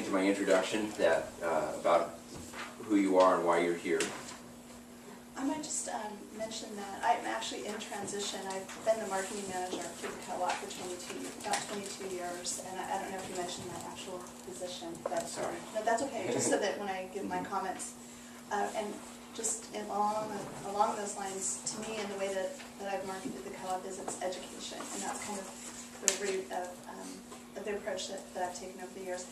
into my introduction that about who you are and why you're here? I might just mention that I'm actually in transition. I've been the marketing manager for the co-op for about 22 years, and I don't know if you mentioned my actual position, but Sorry. No, that's okay. Just so that when I give my comments, and just along those lines, to me, and the way that I've marketed the co-op is it's education, and that's kind of the root of the approach that I've taken over the years.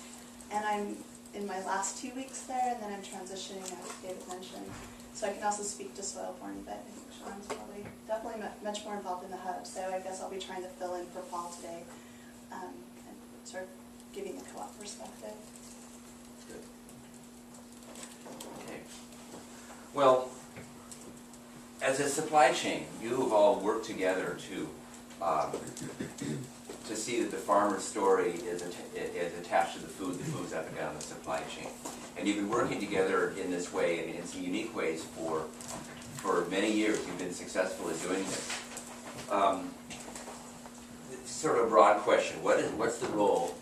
And I'm in my last 2 weeks there, and then I'm transitioning, as David mentioned. So I can also speak to soil-borne, but I think Sean's probably definitely much more involved in the hub. So I guess I'll be trying to fill in for Paul today, and sort of giving the co-op perspective. Good. Okay. Well, as a supply chain, you have all worked together to see that the farmer's story is attached to the food that moves up and down the supply chain. And you've been working together in this way, and in some unique ways for many years. You've been successful at doing this. It's sort of a broad question. What's the role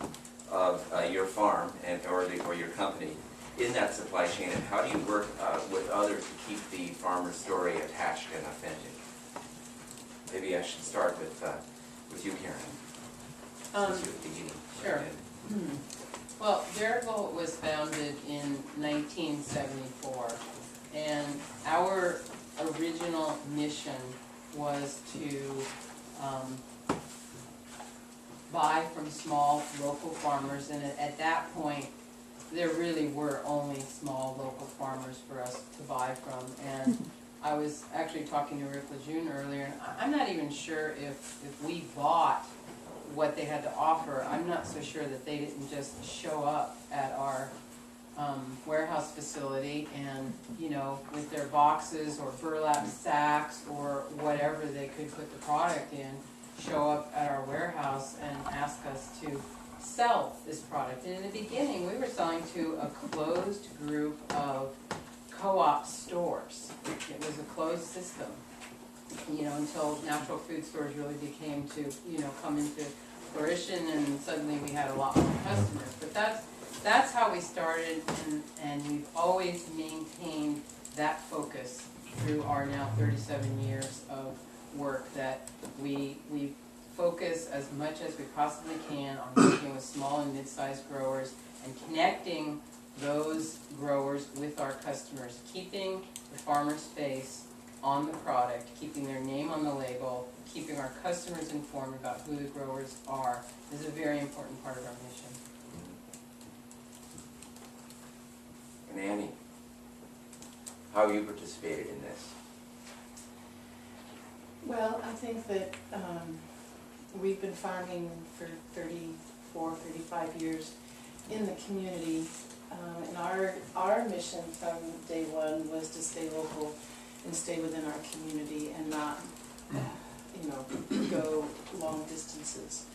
of your farm or your company in that supply chain, and how do you work with others to keep the farmer's story attached and authentic? Maybe I should start with you, Karen. Sure. Well, Veritable was founded in 1974, and our original mission was to buy from small local farmers, and at that point there really were only small local farmers for us to buy from. And I was actually talking to Rick Lejeune earlier, and I'm not even sure if we bought what they had to offer. I'm not so sure that they didn't just show up at our warehouse facility and, you know, with their boxes or burlap sacks or whatever they could put the product in, show up at our warehouse and ask us to sell this product. And in the beginning, we were selling to a closed group of co-op stores. It was a closed system, you know, until natural food stores really became to, you know, come into fruition, and suddenly we had a lot more customers. But that's how we started, and we've always maintained that focus through our now 37 years of work, that we focus as much as we possibly can on working with small and mid-sized growers and connecting those growers with our customers, keeping the farmer's face on the product, keeping their name on the label, keeping our customers informed about who the growers are, is a very important part of our mission. And Annie, how have you participated in this? Well, I think that we've been farming for 34, 35 years in the community, and our mission from day one was to stay local and stay within our community and not, you know, go long distances.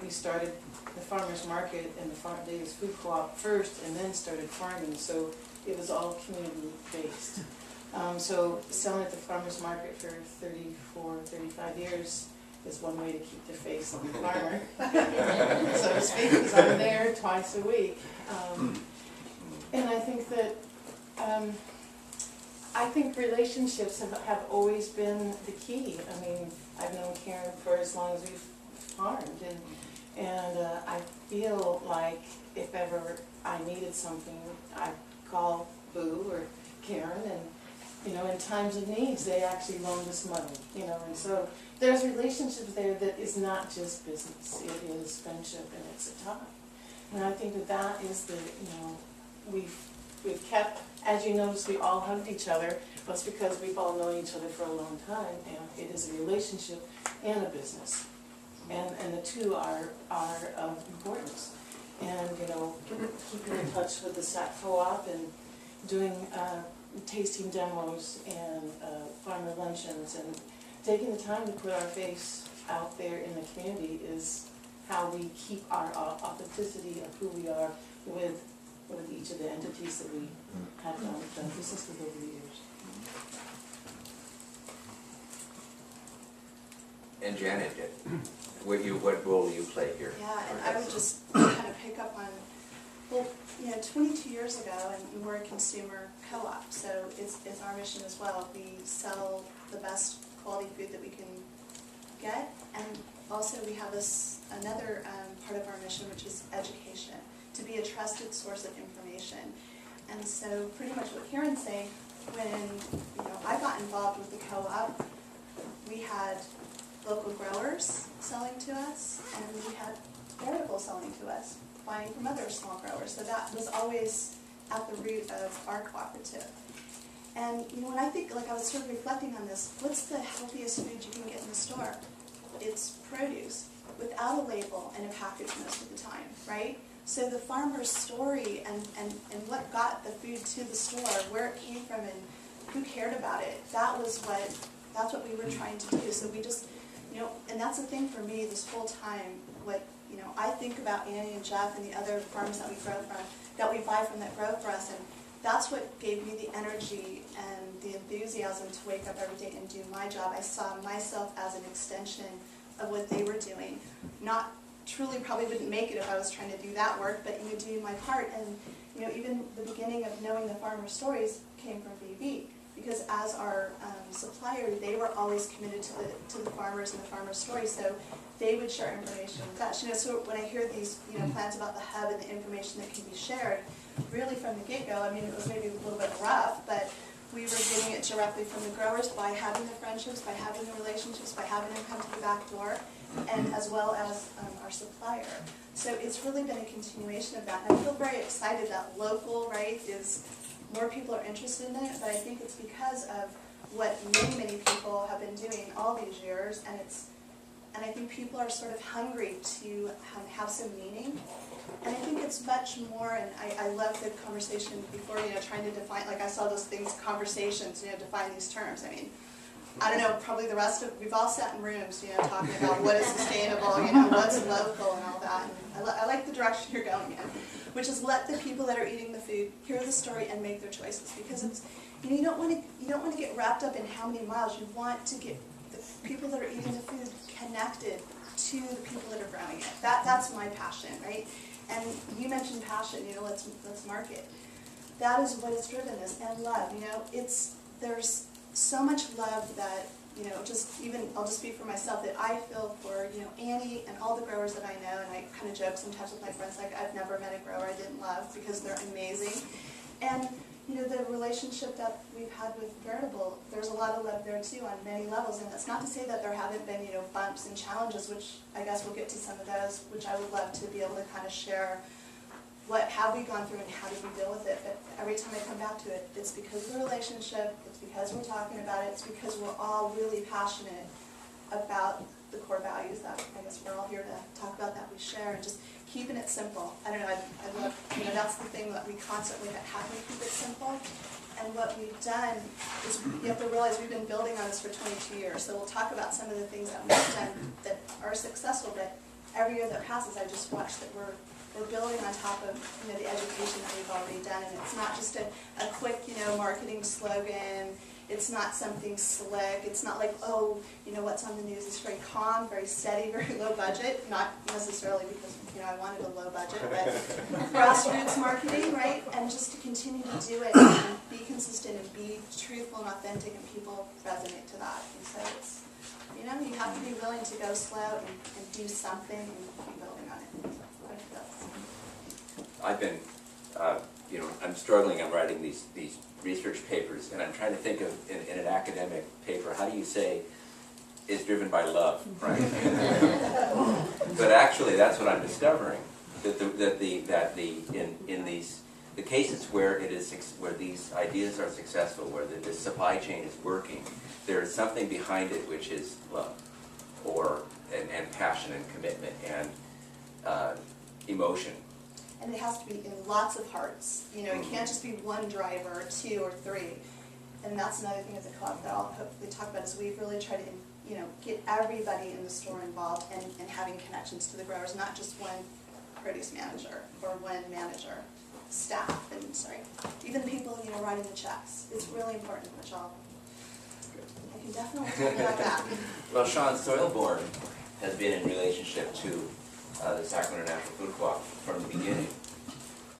We started the farmers market and the Davis Food Co-op first, and then started farming, so it was all community based. So selling at the farmers market for 34, 35 years is one way to keep their face on the farmer, so to speak, because I'm there twice a week. And I think that relationships have always been the key. I mean, I've known Karen for as long as we've farmed, and I feel like if ever I needed something, I'd call Boo or Karen, and, you know, in times of needs, they actually loaned us money, you know, and so there's relationships there that is not just business, it is friendship, and it's a tie. And I think that is the, you know, we've kept, as you notice, we all hugged each other. That's because we've all known each other for a long time, and it is a relationship and a business. And the two are of importance. And, you know, keeping in touch with the SAP Co-op and doing tasting demos and farmer luncheons and taking the time to put our face out there in the community is how we keep our authenticity of who we are with each of the entities that we have done business with over the years. And Janet, what role do you play here? Yeah, and I would just kind of pick up on 22 years ago, and we're a consumer co-op, so it's our mission as well. We sell the best quality food that we can get, and also we have another part of our mission, which is education, to be a trusted source of information. And so pretty much what Karen's saying, when I got involved with the co-op, we had local growers selling to us, and we had Veritable selling to us, buying from other small growers. So that was always at the root of our cooperative. And when I think, like I was sort of reflecting on this, what's the healthiest food you can get in the store? It's produce, without a label and a package most of the time, right? So the farmer's story and what got the food to the store, where it came from and who cared about it, that's what we were trying to do. So we just, and that's the thing for me this whole time, I think about Annie and Jeff and the other farms that we buy from that grow for us, and that's what gave me the energy and the enthusiasm to wake up every day and do my job. I saw myself as an extension of what they were doing. Not truly probably wouldn't make it if I was trying to do that work, but doing my part. And even the beginning of knowing the farmer stories came from VB, because as our supplier, they were always committed to the farmers and the farmer stories. So they would share information with us. So when I hear these plans about the hub and the information that can be shared, really from the get-go, I mean, it was maybe a little bit rough, but we were getting it directly from the growers by having the friendships, by having the relationships, by having them come to the back door, and as well as our supplier. So it's really been a continuation of that. And I feel very excited that local, is more people are interested in it, but I think it's because of what many people have been doing all these years, and I think people are sort of hungry to have some meaning. And I think it's much more, and I love the conversation before, trying to define, like I saw those things, conversations, define these terms. I mean, I don't know, probably the rest of, we've all sat in rooms, talking about what is sustainable, what's local and all that. And I like the direction you're going in, which is let the people that are eating the food hear the story and make their choices. Because it's, you don't want to get wrapped up in how many miles. You want to get the people that are eating the food connected to the people that are growing it. That's my passion, right? And you mentioned passion, let's market. That is what it's driven is, and love, there's so much love that, I'll just speak for myself, that I feel for, Annie and all the growers that I know, and I kind of joke sometimes with my friends, like I've never met a grower I didn't love because they're amazing. And, the relationship that we've had with Veritable, there's a lot of love there too on many levels, and that's not to say that there haven't been, bumps and challenges, which I guess we'll get to some of those, which I would love to be able to kind of share what have we gone through and how did we deal with it. But every time I come back to it, it's because of the relationship, it's because we're talking about it, it's because we're all really passionate about the core values that I guess we're all here to talk about, that we share, and just keeping it simple. I don't know, I love, that's the thing that we constantly have to keep it simple. And what we've done is, you have to realize we've been building on this for 22 years. So we'll talk about some of the things that we've done that are successful, but every year that passes, I just watch that we're building on top of the education that we've already done, and it's not just a quick marketing slogan. It's not something slick. It's not like, oh, what's on the news. It's very calm, very steady, very low budget. Not necessarily because I wanted a low budget, but grassroots marketing, right? And just to continue to do it and be consistent and be truthful and authentic, and people resonate to that. And so it's, you have to be willing to go slow and do something and keep building on it. So I think that's. I've been, I'm struggling. I'm writing these research papers, and I'm trying to think of in an academic paper, how do you say is driven by love, right? But actually, that's what I'm discovering, that in these the cases where these ideas are successful, where the supply chain is working, there is something behind it which is love, and passion and commitment and emotion. And it has to be in lots of hearts. It can't just be one driver, or two, or three. And that's another thing as a co-op that I'll hopefully talk about, is we really try to, get everybody in the store involved and having connections to the growers, not just one produce manager or one manager, staff, and even people, writing the checks. It's really important, which I can definitely talk about that. Well, Sean, Soilborne has been in relationship to the Sacramento National Food Co-op from the beginning.